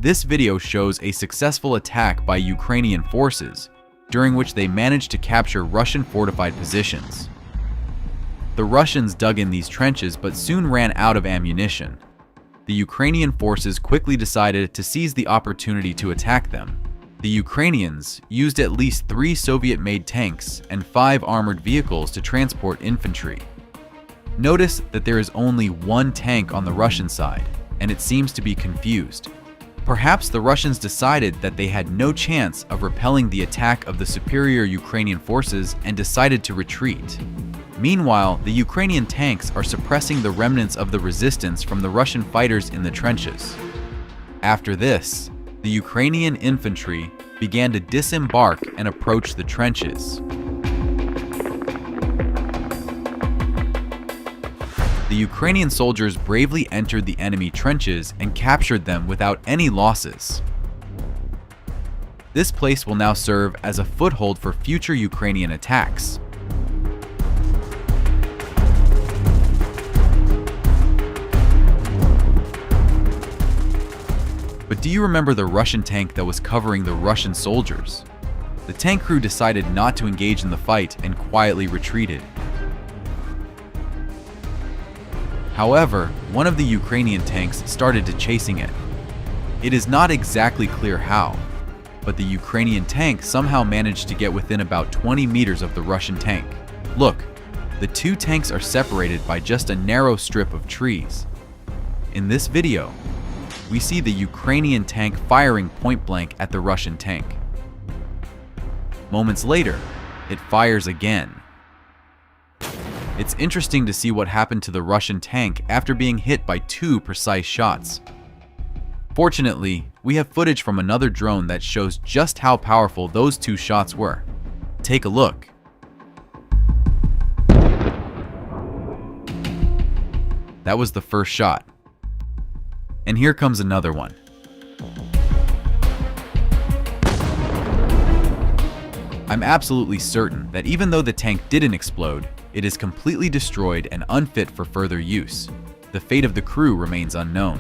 This video shows a successful attack by Ukrainian forces, during which they managed to capture Russian fortified positions. The Russians dug in these trenches but soon ran out of ammunition. The Ukrainian forces quickly decided to seize the opportunity to attack them. The Ukrainians used at least 3 Soviet-made tanks and 5 armored vehicles to transport infantry. Notice that there is only 1 tank on the Russian side, and it seems to be confused. Perhaps the Russians decided that they had no chance of repelling the attack of the superior Ukrainian forces and decided to retreat. Meanwhile, the Ukrainian tanks are suppressing the remnants of the resistance from the Russian fighters in the trenches. After this, the Ukrainian infantry began to disembark and approach the trenches. The Ukrainian soldiers bravely entered the enemy trenches and captured them without any losses. This place will now serve as a foothold for future Ukrainian attacks. But do you remember the Russian tank that was covering the Russian soldiers? The tank crew decided not to engage in the fight and quietly retreated. However, one of the Ukrainian tanks started to chasing it. It is not exactly clear how, but the Ukrainian tank somehow managed to get within about 20 meters of the Russian tank. Look, the 2 tanks are separated by just a narrow strip of trees. In this video, we see the Ukrainian tank firing point blank at the Russian tank. Moments later, it fires again. It's interesting to see what happened to the Russian tank after being hit by 2 precise shots. Fortunately, we have footage from another drone that shows just how powerful those 2 shots were. Take a look. That was the first shot. And here comes another one. I'm absolutely certain that even though the tank didn't explode, it is completely destroyed and unfit for further use. The fate of the crew remains unknown.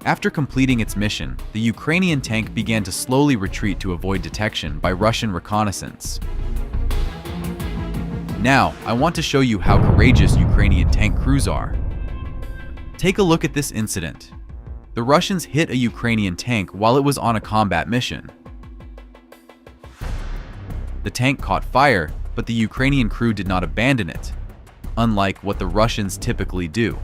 After completing its mission, the Ukrainian tank began to slowly retreat to avoid detection by Russian reconnaissance. Now, I want to show you how courageous Ukrainian tank crews are. Take a look at this incident. The Russians hit a Ukrainian tank while it was on a combat mission. The tank caught fire, but the Ukrainian crew did not abandon it, unlike what the Russians typically do.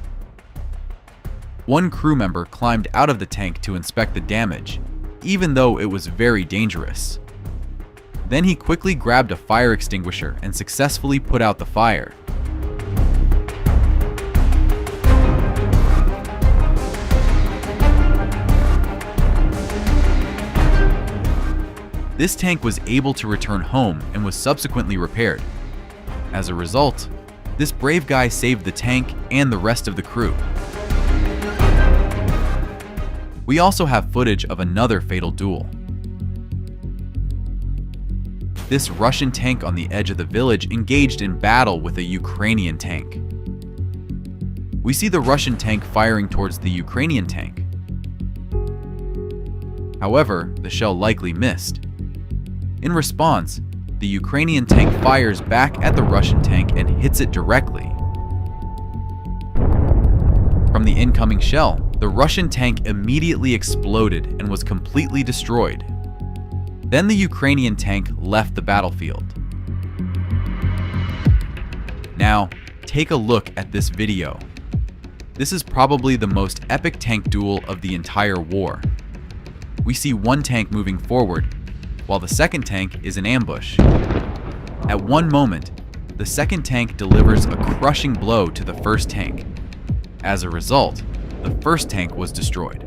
One crew member climbed out of the tank to inspect the damage, even though it was very dangerous. Then he quickly grabbed a fire extinguisher and successfully put out the fire. This tank was able to return home and was subsequently repaired. As a result, this brave guy saved the tank and the rest of the crew. We also have footage of another fatal duel. This Russian tank on the edge of the village engaged in battle with a Ukrainian tank. We see the Russian tank firing towards the Ukrainian tank. However, the shell likely missed. In response, the Ukrainian tank fires back at the Russian tank and hits it directly. From the incoming shell, the Russian tank immediately exploded and was completely destroyed. Then the Ukrainian tank left the battlefield. Now, take a look at this video. This is probably the most epic tank duel of the entire war. We see one tank moving forward, while the second tank is in ambush. At one moment, the second tank delivers a crushing blow to the first tank. As a result, the first tank was destroyed.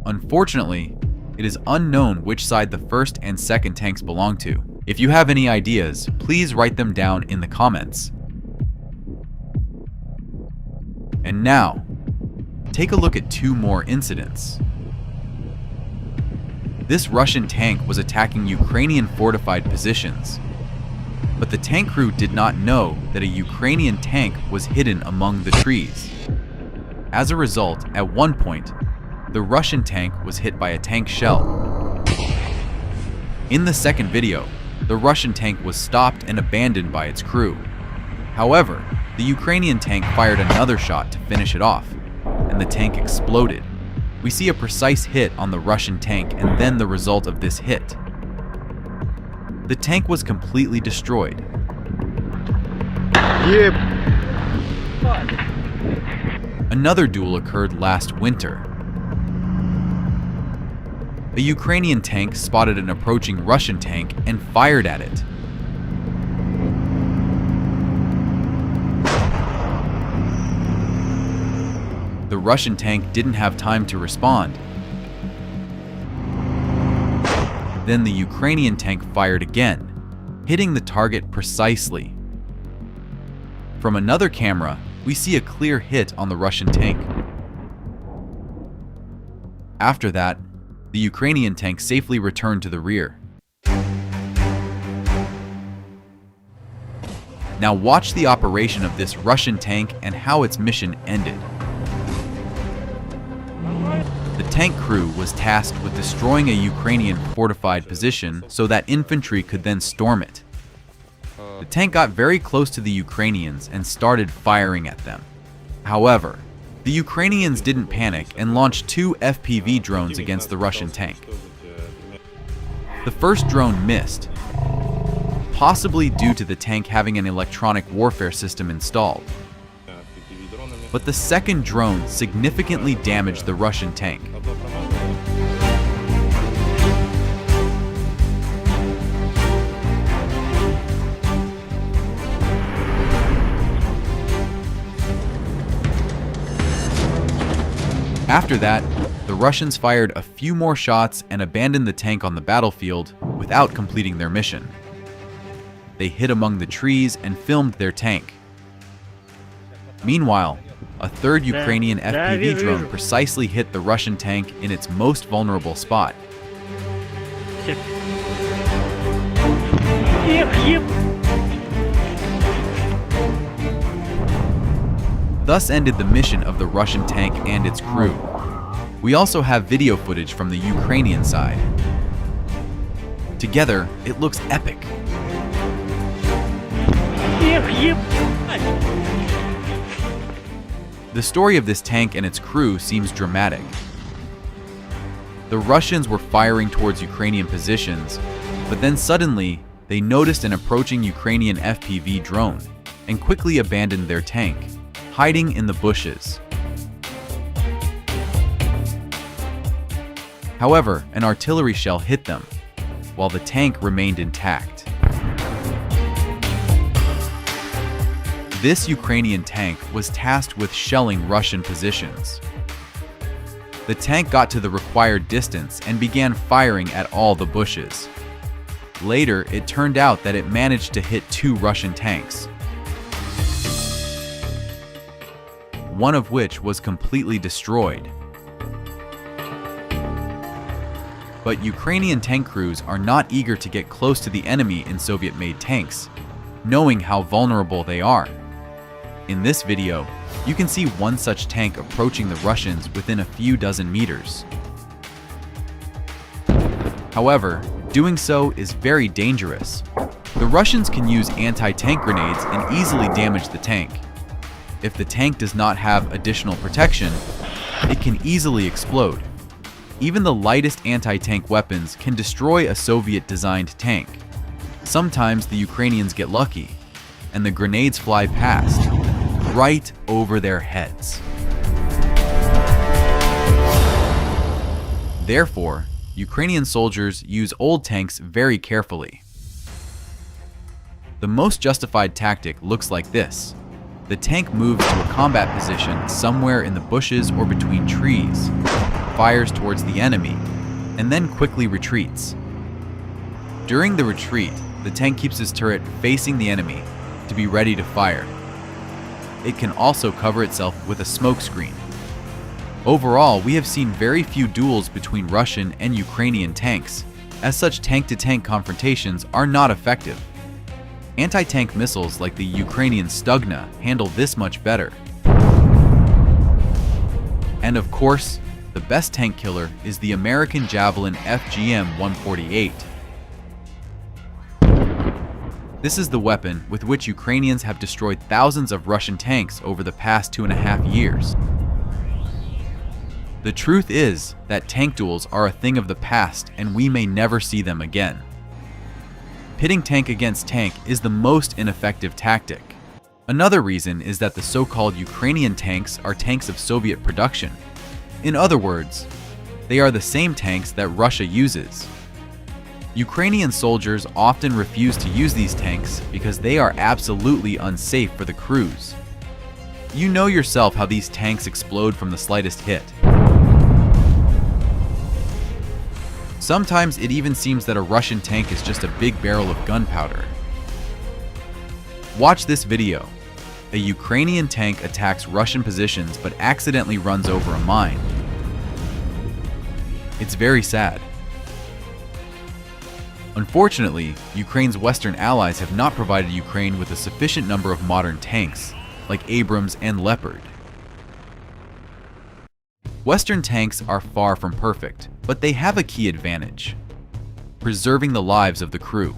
Unfortunately, it is unknown which side the first and second tanks belong to. If you have any ideas, please write them down in the comments. And now, take a look at 2 more incidents. This Russian tank was attacking Ukrainian fortified positions, but the tank crew did not know that a Ukrainian tank was hidden among the trees. As a result, at one point, the Russian tank was hit by a tank shell. In the second video, the Russian tank was stopped and abandoned by its crew. However, the Ukrainian tank fired another shot to finish it off, and the tank exploded. We see a precise hit on the Russian tank and then the result of this hit. The tank was completely destroyed. Yep. Another duel occurred last winter. A Ukrainian tank spotted an approaching Russian tank and fired at it. The Russian tank didn't have time to respond. Then the Ukrainian tank fired again, hitting the target precisely. From another camera, we see a clear hit on the Russian tank. After that, the Ukrainian tank safely returned to the rear. Now watch the operation of this Russian tank and how its mission ended. The tank crew was tasked with destroying a Ukrainian fortified position so that infantry could then storm it. The tank got very close to the Ukrainians and started firing at them. However, the Ukrainians didn't panic and launched 2 FPV drones against the Russian tank. The first drone missed, possibly due to the tank having an electronic warfare system installed. But the second drone significantly damaged the Russian tank. After that, the Russians fired a few more shots and abandoned the tank on the battlefield without completing their mission. They hid among the trees and filmed their tank. Meanwhile, a third Ukrainian FPV drone precisely hit the Russian tank in its most vulnerable spot. Thus ended the mission of the Russian tank and its crew. We also have video footage from the Ukrainian side. Together, it looks epic. The story of this tank and its crew seems dramatic. The Russians were firing towards Ukrainian positions, but then suddenly they noticed an approaching Ukrainian FPV drone and quickly abandoned their tank, hiding in the bushes. However, an artillery shell hit them, while the tank remained intact. This Ukrainian tank was tasked with shelling Russian positions. The tank got to the required distance and began firing at all the bushes. Later, it turned out that it managed to hit 2 Russian tanks, one of which was completely destroyed. But Ukrainian tank crews are not eager to get close to the enemy in Soviet-made tanks, knowing how vulnerable they are. In this video, you can see one such tank approaching the Russians within a few dozen meters. However, doing so is very dangerous. The Russians can use anti-tank grenades and easily damage the tank. If the tank does not have additional protection, it can easily explode. Even the lightest anti-tank weapons can destroy a Soviet-designed tank. Sometimes the Ukrainians get lucky, and the grenades fly past, right over their heads. Therefore, Ukrainian soldiers use old tanks very carefully. The most justified tactic looks like this. The tank moves to a combat position somewhere in the bushes or between trees, fires towards the enemy, and then quickly retreats. During the retreat, the tank keeps its turret facing the enemy to be ready to fire. It can also cover itself with a smoke screen. Overall, we have seen very few duels between Russian and Ukrainian tanks, as such tank-to-tank confrontations are not effective. Anti-tank missiles like the Ukrainian Stugna handle this much better. And of course, the best tank killer is the American Javelin FGM-148. This is the weapon with which Ukrainians have destroyed thousands of Russian tanks over the past 2.5 years. The truth is that tank duels are a thing of the past and we may never see them again. Pitting tank against tank is the most ineffective tactic. Another reason is that the so-called Ukrainian tanks are tanks of Soviet production. In other words, they are the same tanks that Russia uses. Ukrainian soldiers often refuse to use these tanks because they are absolutely unsafe for the crews. You know yourself how these tanks explode from the slightest hit. Sometimes it even seems that a Russian tank is just a big barrel of gunpowder. Watch this video. A Ukrainian tank attacks Russian positions but accidentally runs over a mine. It's very sad. Unfortunately, Ukraine's Western allies have not provided Ukraine with a sufficient number of modern tanks, like Abrams and Leopard. Western tanks are far from perfect, but they have a key advantage: preserving the lives of the crew.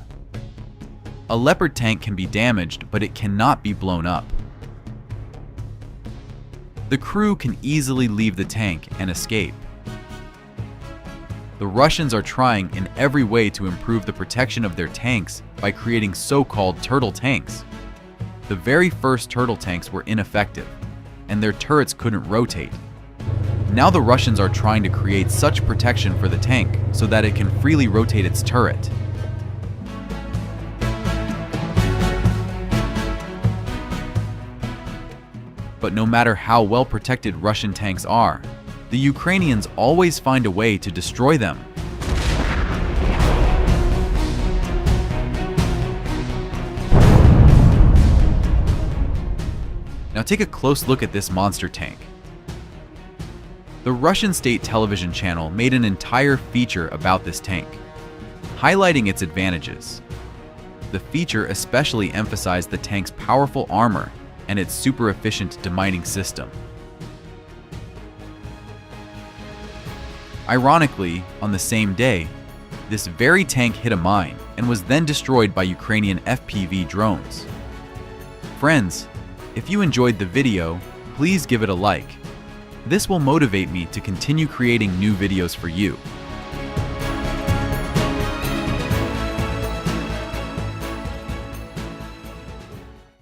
A Leopard tank can be damaged, but it cannot be blown up. The crew can easily leave the tank and escape. The Russians are trying in every way to improve the protection of their tanks by creating so-called turtle tanks. The very first turtle tanks were ineffective, and their turrets couldn't rotate. Now the Russians are trying to create such protection for the tank so that it can freely rotate its turret. But no matter how well protected Russian tanks are, the Ukrainians always find a way to destroy them. Now take a close look at this monster tank. The Russian state television channel made an entire feature about this tank, highlighting its advantages. The feature especially emphasized the tank's powerful armor and its super efficient demining system. Ironically, on the same day, this very tank hit a mine and was then destroyed by Ukrainian FPV drones. Friends, if you enjoyed the video, please give it a like. This will motivate me to continue creating new videos for you.